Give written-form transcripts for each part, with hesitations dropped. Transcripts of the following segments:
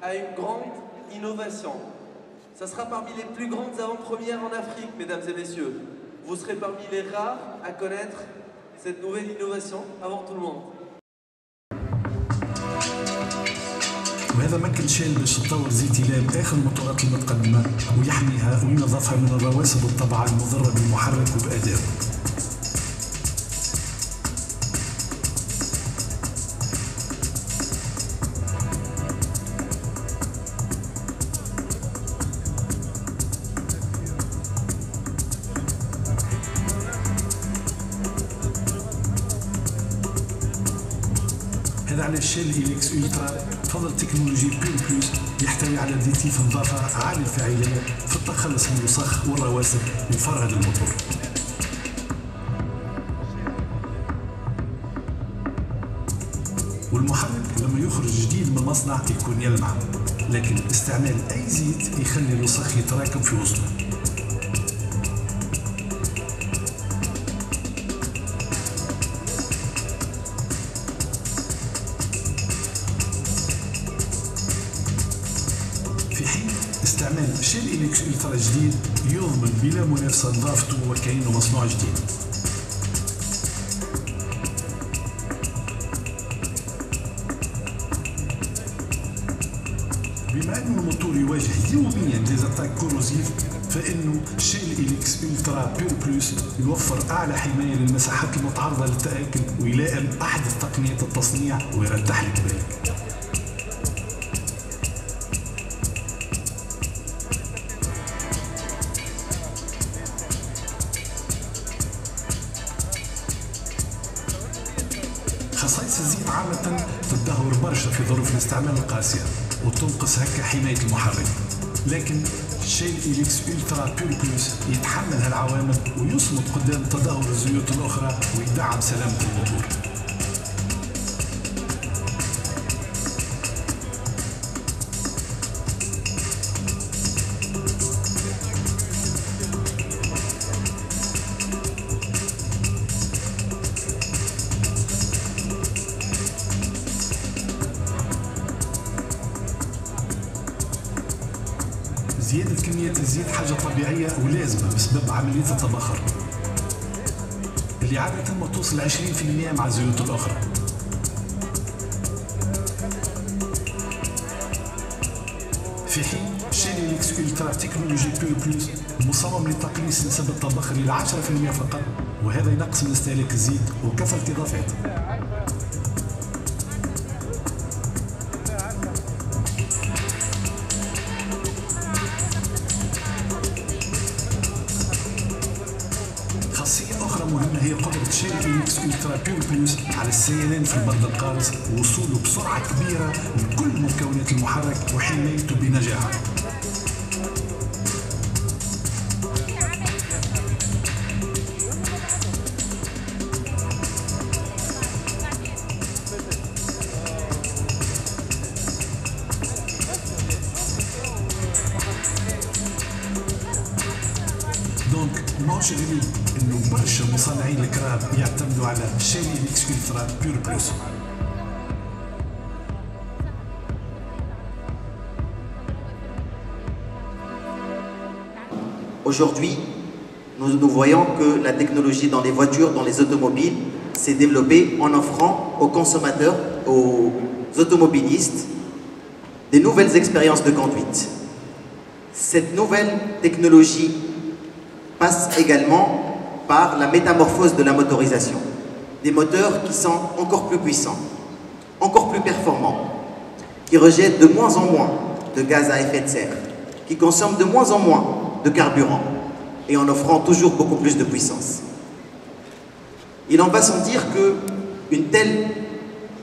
à une grande innovation. Ça sera parmi les plus grandes avant-premières en Afrique, mesdames et messieurs. Vous serez parmi les rares à connaître cette nouvelle innovation avant tout le monde. وهذا مكن شال باش تطور زيتيلان اخر الموتورات المتقدمه ويحميها وينظفها من الرواسب والطبعه المضره بالمحرك وبادائه. هذا على الشيل إليكس ألترا تفضل تكنولوجي بير بلوس يحتوي على ديتيف نظافة عالي الفاعلية في التخلص من الوسخ والرواسب وفرهد الموتور. والمحرك لما يخرج جديد من المصنع يكون يلمع، لكن استعمال أي زيت يخلي الوسخ يتراكم في وسطه. في حين استعمال شيل إليكس ألترا جديد يضمن بلا منافسة نظافته وكأنه مصنوع جديد. بما أن الموتور يواجه يوميا ديزاتاك كوروزيف، فإنه شيل إليكس ألترا بير بلوس يوفر أعلى حماية للمساحات المتعرضة للتآكل ويلائم أحدث تقنيات التصنيع ويرتاح لك بالك. خصائص الزيت عامة تدهور برشا في ظروف الاستعمال القاسية وتنقص هكا حماية المحرك، لكن شيل إليكس ألترا بير بلوس يتحمل هالعوامل ويصمد قدام تدهور الزيوت الأخرى ويدعم سلامة الموتور. زيادة كمية الزيت حاجة طبيعية ولازمة بسبب عملية التبخر اللي عادة ما توصل 20% مع الزيوت الأخرى. في حين شيل إليكس ألترا تكنولوجي بير بلوس مصمم لتقليص نسب التبخر إلى 10% فقط، وهذا ينقص من استهلاك الزيت وكثرة الإضافات. خاصية أخرى مهمة هي قدرة شيل إليكس ألترا بير بلوس على السيلان في البرد القارس ووصوله بسرعة كبيرة لكل مكونات المحرك وحمايته بنجاعة. دونك ماهوش غريب انه برشا مصنعين الكراب يعتمدوا على شيل إليكس ألترا بير بلوس. Aujourd'hui, nous voyons que la technologie dans les voitures, dans les automobiles, s'est développée en offrant aux consommateurs, aux automobilistes, des nouvelles expériences de conduite. Cette nouvelle technologie passe également par la métamorphose de la motorisation. Des moteurs qui sont encore plus puissants, encore plus performants, qui rejettent de moins en moins de gaz à effet de serre, qui consomment de moins en moins de carburant et en offrant toujours beaucoup plus de puissance. Il en va sans dire qu'une telle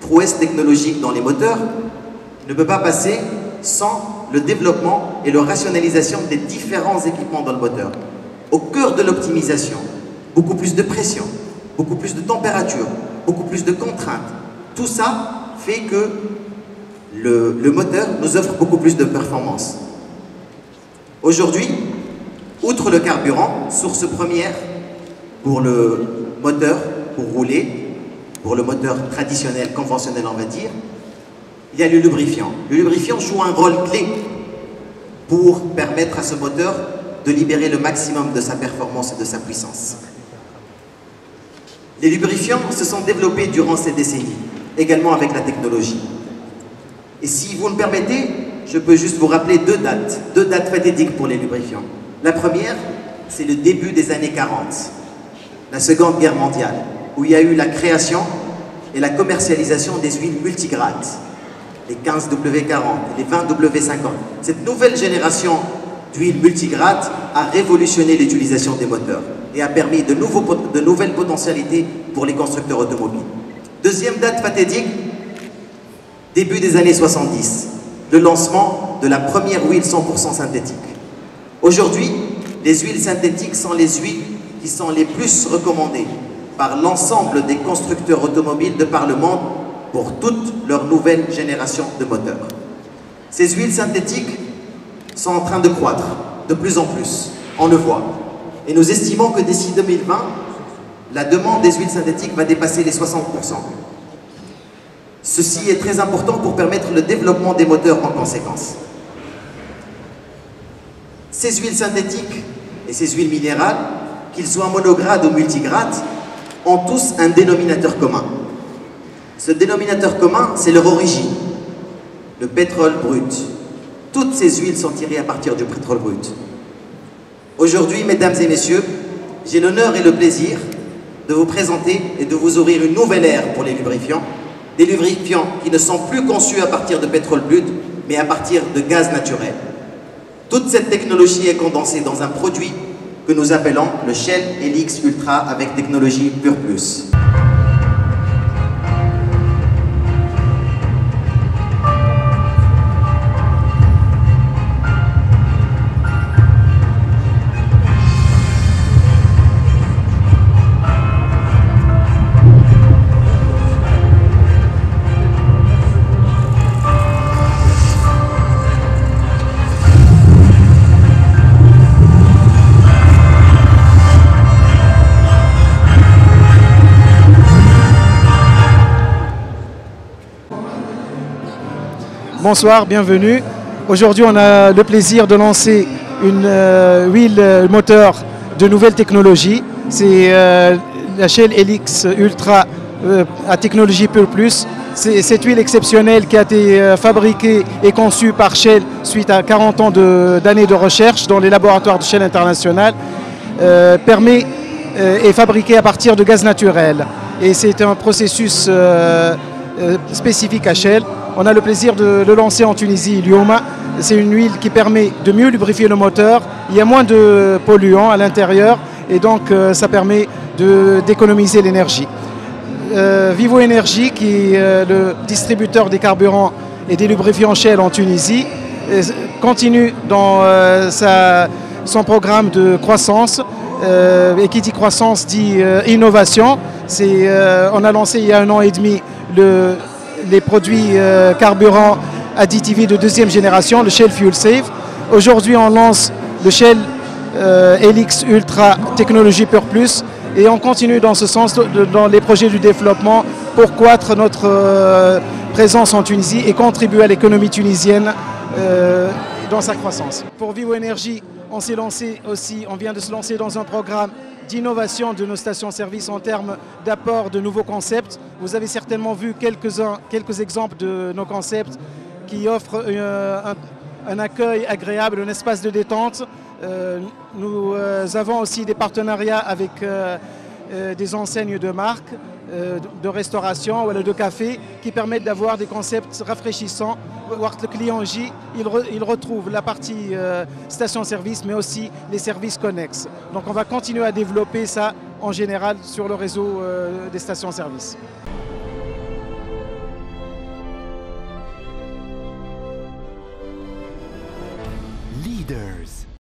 prouesse technologique dans les moteurs ne peut pas passer sans le développement et la rationalisation des différents équipements dans le moteur. Au cœur de l'optimisation, beaucoup plus de pression, beaucoup plus de température, beaucoup plus de contraintes. Tout ça fait que le moteur nous offre beaucoup plus de performance. Aujourd'hui, outre le carburant, source première pour le moteur, pour rouler, pour le moteur traditionnel, conventionnel on va dire, il y a le lubrifiant. Le lubrifiant joue un rôle clé pour permettre à ce moteur de libérer le maximum de sa performance et de sa puissance. Les lubrifiants se sont développés durant ces décennies, également avec la technologie. Et si vous me permettez, je peux juste vous rappeler deux dates fatidiques pour les lubrifiants. La première, c'est le début des années 40, la Seconde Guerre mondiale, où il y a eu la création et la commercialisation des huiles multigrades, les 15W40, les 20W50. Cette nouvelle génération d'huiles multigrades a révolutionné l'utilisation des moteurs et a permis de nouvelles potentialités pour les constructeurs automobiles. Deuxième date fatidique, début des années 70, le lancement de la première huile 100% synthétique. Aujourd'hui, les huiles synthétiques sont les huiles qui sont les plus recommandées par l'ensemble des constructeurs automobiles de par le monde pour toute leur nouvelle génération de moteurs. Ces huiles synthétiques sont en train de croître de plus en plus, on le voit. Et nous estimons que d'ici 2020, la demande des huiles synthétiques va dépasser les 60%. Ceci est très important pour permettre le développement des moteurs en conséquence. Ces huiles synthétiques et ces huiles minérales, qu'ils soient monogrades ou multigrades, ont tous un dénominateur commun. Ce dénominateur commun, c'est leur origine, le pétrole brut. Toutes ces huiles sont tirées à partir du pétrole brut. Aujourd'hui, mesdames et messieurs, j'ai l'honneur et le plaisir de vous présenter et de vous ouvrir une nouvelle ère pour les lubrifiants. Des lubrifiants qui ne sont plus conçus à partir de pétrole brut, mais à partir de gaz naturel. Toute cette technologie est condensée dans un produit que nous appelons le Shell Helix Ultra avec technologie Pure Plus. Bonsoir, bienvenue. Aujourd'hui, on a le plaisir de lancer une huile moteur de nouvelle technologie. C'est la Shell Helix Ultra à technologie Pure Plus. C'est cette huile exceptionnelle qui a été fabriquée et conçue par Shell suite à 40 ans d'années de recherche dans les laboratoires de Shell International. Est fabriquée à partir de gaz naturel. Et c'est un processus spécifique à Shell. On a le plaisir de le lancer en Tunisie, Lyoma. C'est une huile qui permet de mieux lubrifier le moteur. Il y a moins de polluants à l'intérieur et donc ça permet d'économiser l'énergie. Vivo Energy, qui est le distributeur des carburants et des lubrifiants Shell en Tunisie, continue dans son programme de croissance. Et qui dit croissance dit innovation. On a lancé il y a 1 an et demi les produits carburants additivés de 2e génération, le Shell Fuel Save. Aujourd'hui, on lance le Shell Helix Ultra Technologie Pure Plus et on continue dans ce sens dans les projets du développement pour croître notre présence en Tunisie et contribuer à l'économie tunisienne dans sa croissance. Pour Vivo Energy, on s'est lancé aussi, on vient de se lancer dans un programme d'innovation de nos stations-service en termes d'apport de nouveaux concepts. Vous avez certainement vu quelques exemples de nos concepts qui offrent un accueil agréable, un espace de détente. Nous avons aussi des partenariats avec des enseignes de marque, de restauration ou de café qui permettent d'avoir des concepts rafraîchissants. Le client J, il retrouve la partie station-service mais aussi les services connexes. Donc on va continuer à développer ça en général sur le réseau des stations-service. Leaders.